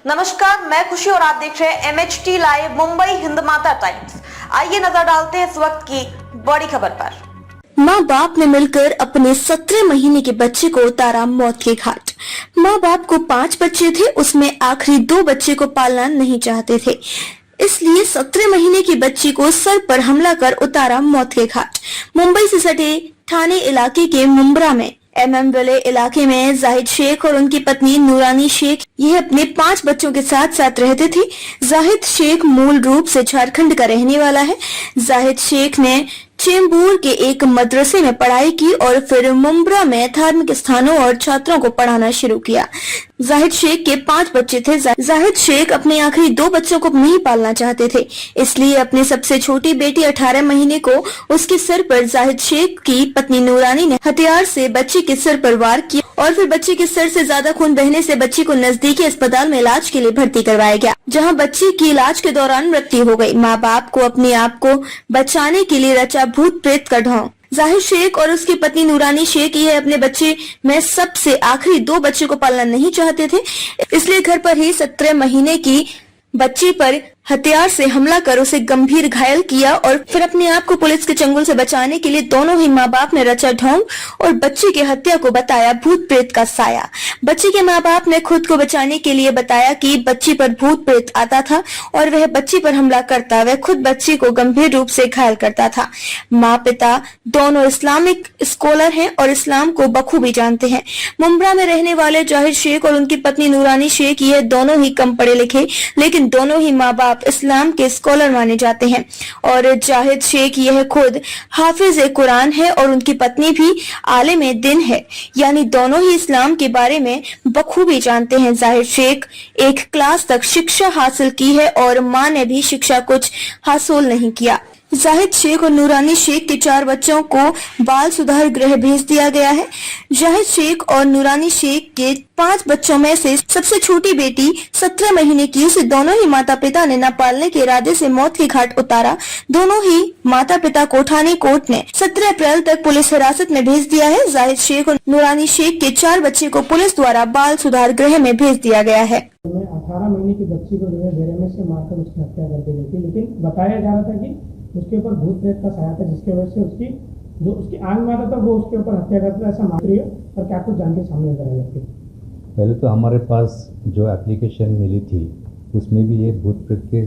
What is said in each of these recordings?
नमस्कार, मैं खुशी और आप देख रहे हैं MHT लाइव मुंबई हिंद माता टाइम्स। आइए नजर डालते हैं इस वक्त की बड़ी खबर पर। माँ बाप ने मिलकर अपने 17 महीने के बच्चे को उतारा मौत के घाट। माँ बाप को 5 बच्चे थे, उसमें आखिरी 2 बच्चे को पालना नहीं चाहते थे, इसलिए 17 महीने की बच्ची को सर पर हमला कर उतारा मौत के घाट। मुंबई से सटे ठाणे इलाके के मुंब्रा में MM विले इलाके में जाहिद शेख और उनकी पत्नी नूरानी शेख यह अपने 5 बच्चों के साथ साथ रहते थे। जाहिद शेख मूल रूप से झारखंड का रहने वाला है। जाहिद शेख ने चेंबूर के एक मदरसे में पढ़ाई की और फिर मुंब्रा में धार्मिक स्थानों और छात्रों को पढ़ाना शुरू किया। जाहिद शेख के 5 बच्चे थे। जाहिद शेख अपने आखिरी 2 बच्चों को नहीं पालना चाहते थे, इसलिए अपनी सबसे छोटी बेटी 18 महीने को उसके सिर पर जाहिद शेख की पत्नी नूरानी ने हथियार से बच्ची के सिर पर वार किया और फिर बच्ची के सिर से ज्यादा खून बहने से बच्ची को नजदीकी अस्पताल में इलाज के लिए भर्ती करवाया गया, जहां बच्ची की इलाज के दौरान मृत्यु हो गई। माँ बाप को अपने आप को बचाने के लिए रचा भूत प्रेत का ढोंग। जाहिद शेख और उसकी पत्नी नूरानी शेख ये अपने बच्चे में सबसे आखिरी 2 बच्चे को पालना नहीं चाहते थे, इसलिए घर पर ही 17 महीने की बच्ची पर हथियार से हमला कर उसे गंभीर घायल किया और फिर अपने आप को पुलिस के चंगुल से बचाने के लिए दोनों ही माँ बाप ने रचा ढोंग और बच्ची की हत्या को बताया भूत प्रेत का साया। बच्ची के माँ बाप ने खुद को बचाने के लिए बताया कि बच्ची पर भूत प्रेत आता था और वह बच्ची पर हमला करता, वह खुद बच्ची को गंभीर रूप से घायल करता था। माँ पिता दोनों इस्लामिक स्कॉलर हैं और इस्लाम को बखूबी जानते हैं। मुंब्रा में रहने वाले जाहिद शेख और उनकी पत्नी नूरानी शेख ये दोनों ही कम पढ़े लिखे, लेकिन दोनों ही माँ बाप इस्लाम के स्कॉलर माने जाते हैं और जाहिद शेख यह खुद हाफिज कुरान है और उनकी पत्नी भी आलिम दिन है, यानी दोनों ही इस्लाम के बारे में बखूबी जानते हैं। जाहिद शेख 1 क्लास तक शिक्षा हासिल की है और मां ने भी शिक्षा कुछ हासिल नहीं किया। जाहिद शेख और नूरानी शेख के 4 बच्चों को बाल सुधार गृह भेज दिया गया है। जाहिद शेख और नूरानी शेख के 5 बच्चों में से सबसे छोटी बेटी 17 महीने की, उसे दोनों ही माता पिता ने न पालने के इरादे से मौत के घाट उतारा। दोनों ही माता पिता को ठाणे कोर्ट ने 17 अप्रैल तक पुलिस हिरासत में भेज दिया है। जाहिद शेख और नूरानी शेख के 4 बच्चे को पुलिस द्वारा बाल सुधार गृह में भेज दिया गया है। 18 महीने की बच्ची को जो है बेरहमी से मारकर उसकी हत्या कर दी गई थी, लेकिन बताया जा रहा था कि उसके ऊपर भूत प्रेत का साया था, जिसकी वजह से उसकी आंख में आता था वो उसके ऊपर हत्या करता था, ऐसा मान रही है। और क्या कुछ जान के सामने कर रही है? पहले तो हमारे पास जो एप्लीकेशन मिली थी उसमें भी ये भूत प्रेत के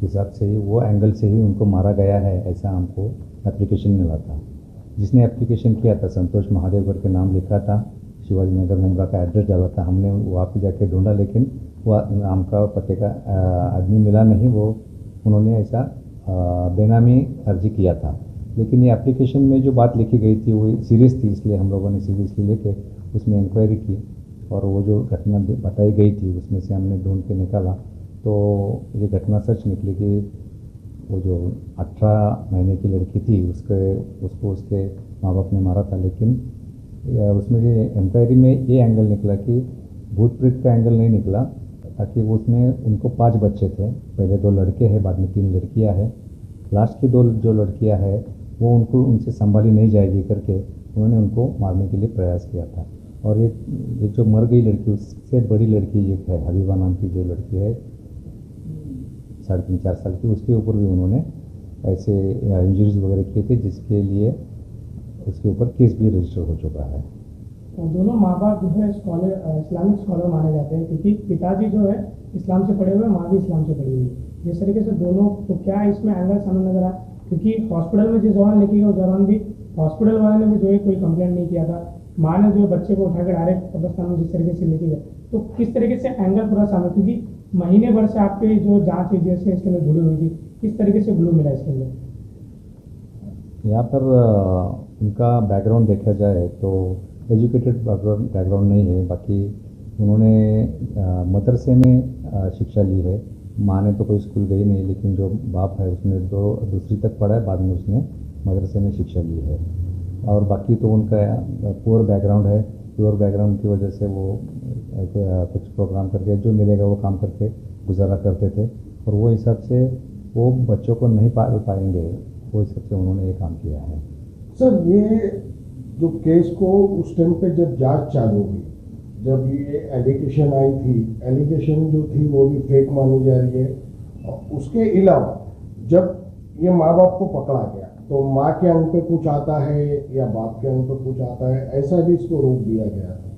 हिसाब से ही, वो एंगल से ही उनको मारा गया है, ऐसा हमको एप्लीकेशन मिला था। जिसने एप्लीकेशन किया था संतोष महादेव करके नाम लिखा था, शिवाजी नगर मुंब्रा का एड्रेस डाला था। हमने वहाँ पे जाके ढूंढा, लेकिन वो नाम का पते का आदमी मिला नहीं। वो उन्होंने ऐसा बेनामी अर्जी किया था, लेकिन ये एप्लीकेशन में जो बात लिखी गई थी वो सीरियस थी, इसलिए हम लोगों ने सीरियसली लेके उसमें इंक्वायरी की और वो जो घटना बताई गई थी उसमें से हमने ढूंढ के निकाला तो ये घटना सच निकली कि वो जो 18 महीने की लड़की थी उसको उसके माँ बाप ने मारा था। लेकिन उसमें ये इंक्वायरी में ये एंगल निकला कि भूत प्रेत का एंगल नहीं निकला, ताकि वो उसमें उनको 5 बच्चे थे, पहले 2 लड़के हैं, बाद में 3 लड़कियां हैं। लास्ट की 2 जो लड़कियां हैं वो उनसे संभाली नहीं जाएगी करके उन्होंने उनको मारने के लिए प्रयास किया था। और ये जो मर गई लड़की, उससे बड़ी लड़की एक है हबीबा नाम की, जो लड़की है 3.5-4 साल की, उसके ऊपर भी उन्होंने ऐसे इंजरीज वगैरह किए थे, जिसके लिए उसके ऊपर केस भी रजिस्टर हो चुका है। दोनों माँ बाप जो है इस्लामिक स्कॉलर माने जाते हैं, क्योंकि पिताजी जो है इस्लाम से पढ़े हुए, माँ भी इस्लाम से पढ़ी हुई है। जिस तरीके से दोनों, तो क्या इसमें एंगल सामने नजर आया? क्योंकि हॉस्पिटल में जिस दौरान लेके गए उस दौरान भी हॉस्पिटल वाले ने भी जो है कोई कंप्लेंट नहीं किया था। माँ ने जो बच्चे को उठाकर डायरेक्ट कब्रिस्तान में जिस तरीके से लेके गए, तो किस तरीके से एंगल पूरा सामने, क्योंकि महीने भर से आपके जो जाँच एजेंसी इसके अंदर जुड़ी हुई थी, किस तरीके से ग्लू मिला इसके अंदर? यहाँ पर उनका बैकग्राउंड देखा जाए तो एजुकेटेड बैकग्राउंड नहीं है। बाकी उन्होंने मदरसे में शिक्षा ली है। माँ ने तो कोई स्कूल गई नहीं, लेकिन जो बाप है उसने 2री तक पढ़ा है, बाद में उसने मदरसे में शिक्षा ली है। और बाकी तो उनका पुअर बैकग्राउंड है। पुअर बैकग्राउंड की वजह से वो कुछ प्रोग्राम करके जो मिलेगा वो काम करके गुजारा करते थे, और वो हिसाब से वो बच्चों को नहीं पाल पाएंगे, वो हिसाब से उन्होंने ये काम किया है। सर, ये जो केस को उस टाइम पे जब जांच चालू हुई जब ये एलिगेशन आई थी, एलिगेशन जो थी वो भी फेक मानी जा रही है। और उसके अलावा जब ये माँ बाप को पकड़ा गया तो माँ के अंग पे कुछ आता है या बाप के अंग पे कुछ आता है, ऐसा भी इसको रोक दिया गया था।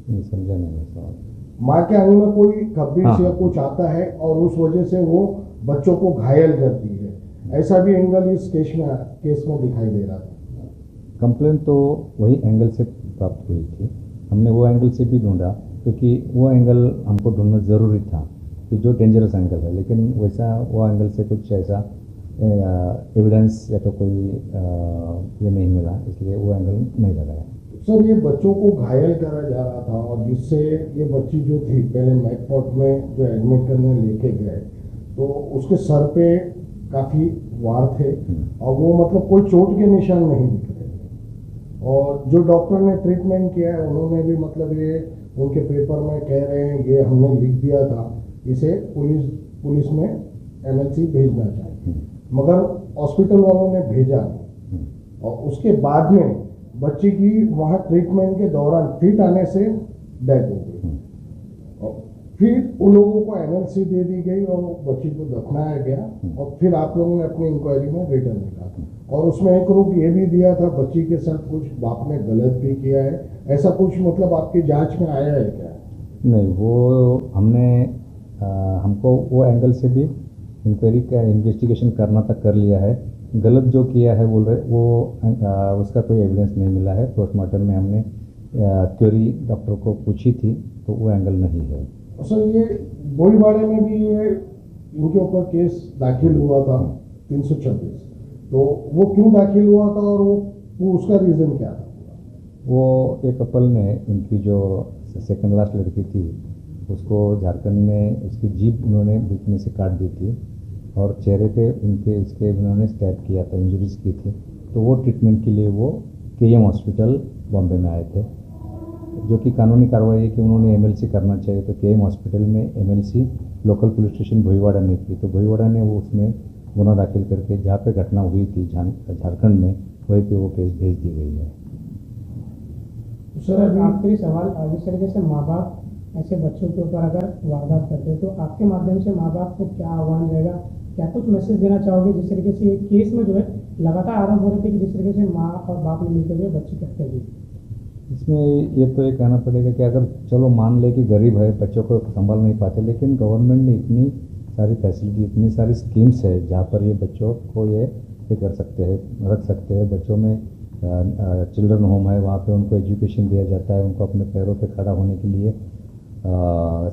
नहीं समझा नहीं सवाल। माँ के अंग में कोई खब्बिश हाँ। या कुछ आता है और उस वजह से वो बच्चों को घायल करती है, ऐसा भी एंगल इस केस में दिखाई दे रहा था। कंप्लेंट तो वही एंगल से प्राप्त हुई थी, हमने वो एंगल से भी ढूंढा क्योंकि वो एंगल हमको ढूंढना ज़रूरी था कि जो डेंजरस एंगल है, लेकिन वैसा वो एंगल से कुछ ऐसा एविडेंस या तो कोई ये नहीं मिला, इसलिए वो एंगल नहीं लगाया। सर ये बच्चों को घायल करा जा रहा था और जिससे ये बच्ची जो थी पहले मैकफोर्ट में जो एडमिट करने लेके गए तो उसके सर पे काफ़ी वार थे और वो मतलब कोई चोट के निशान नहीं दिख रहे थे। और जो डॉक्टर ने ट्रीटमेंट किया है उन्होंने भी मतलब ये उनके पेपर में कह रहे हैं ये हमने लिख दिया था, इसे पुलिस में एमएलसी भेजना चाहिए, मगर हॉस्पिटल वालों ने भेजा नहीं। और उसके बाद में बच्ची की वहाँ ट्रीटमेंट के दौरान फिट आने से डेथ हो गई और फिर उन लोगों को एमएलसी दे दी गई और बच्ची को दफनाया गया। और फिर आप लोगों ने अपनी इंक्वायरी में रिटर्न निकाला और उसमें एक रूप ये भी दिया था बच्ची के साथ कुछ बाप ने गलत भी किया है, ऐसा कुछ मतलब आपकी जांच में आया है क्या? नहीं, वो हमने हमको वो एंगल से भी इंक्वायरी का इन्वेस्टिगेशन करना तक कर लिया है। गलत जो किया है बोल रहे वो उसका कोई एविडेंस नहीं मिला है। पोस्टमार्टम में हमने क्वेरी डॉक्टर को पूछी थी तो वो एंगल नहीं है। सर ये गोलीबाड़े में भी ये इनके ऊपर केस दाखिल हुआ था 326, तो वो क्यों दाखिल हुआ था और वो उसका रीज़न क्या था? वो एक कपल ने उनकी जो सेकंड लास्ट लड़की थी उसको झारखंड में उसकी जीभ उन्होंने बीच में से काट दी थी और चेहरे पे उसके उन्होंने स्टैब किया था, इंजरीज की थी। तो वो ट्रीटमेंट के लिए वो केएम हॉस्पिटल बॉम्बे में आए थे, जो कि कानूनी कार्रवाई है कि उन्होंने एमएलसी करना चाहिए। तो केएम हॉस्पिटल में MLC local police station Bhoiwada में की, तो भोईवाड़ा ने वो उसमें गुना दाखिल करके जहाँ पे घटना हुई थी झारखंड में वहीं पे वो केस भेज दी गई है। सर आखिरी सवाल, जिस तरीके से माँ बाप ऐसे बच्चों के ऊपर अगर वारदात करते हैं तो आपके माध्यम से माँ बाप को क्या आह्वान रहेगा, क्या कुछ मैसेज देना चाहोगे? जिस तरीके से ये केस में जो है लगातार आरोप हो रहे थे कि जिस तरीके से माँ और बाप ने मिलकर जो बच्ची की हत्या की, इसमें ये तो ये कहना पड़ेगा कि अगर चलो मान ले कि गरीब है, बच्चों को संभाल नहीं पाते, लेकिन गवर्नमेंट ने इतनी सारी फैसिलिटी, इतनी सारी स्कीम्स है जहाँ पर ये बच्चों को ये कर सकते हैं, रख सकते हैं। बच्चों में चिल्ड्रन होम है, वहाँ पे उनको एजुकेशन दिया जाता है, उनको अपने पैरों पे खड़ा होने के लिए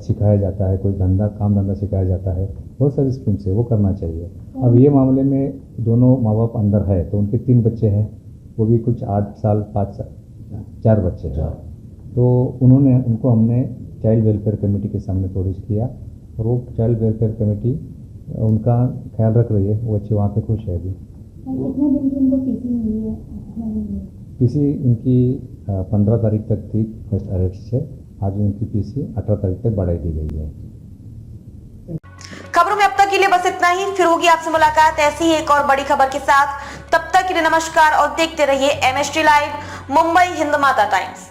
सिखाया जाता है, कोई काम धंधा सिखाया जाता है, बहुत सारी स्कीम्स है, वो करना चाहिए। अब ये मामले में दोनों माँ बाप अंदर है तो उनके 3 बच्चे हैं, वो भी कुछ 8 साल 5 साल 4 बच्चे हैं। तो उनको हमने चाइल्ड वेलफेयर कमेटी के सामने पेश किया और वो चाइल्ड वेलफेयर कमेटी उनका ख्याल रख रही है, वो बच्चे वहाँ पे खुश है अभी। कितने दिन की उनको पीसी मिली है? पीसी उनकी 15 तारीख तक थी फर्स्ट अरेस्ट से, आज उनकी पीसी 18 तारीख तक बढ़ाई दी गई है। खबरों में अब तक के लिए बस इतना ही, फिर होगी आपसे मुलाकात ऐसी ही एक और बड़ी खबर के साथ। तब तक के लिए नमस्कार और देखते रहिए MHT लाइव मुंबई हिंद माता टाइम्स।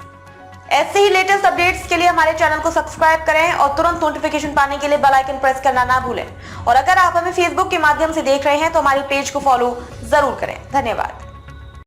ऐसे ही लेटेस्ट अपडेट्स के लिए हमारे चैनल को सब्सक्राइब करें और तुरंत नोटिफिकेशन पाने के लिए बेल आइकन प्रेस करना ना भूलें। और अगर आप हमें फेसबुक के माध्यम से देख रहे हैं तो हमारी पेज को फॉलो जरूर करें। धन्यवाद।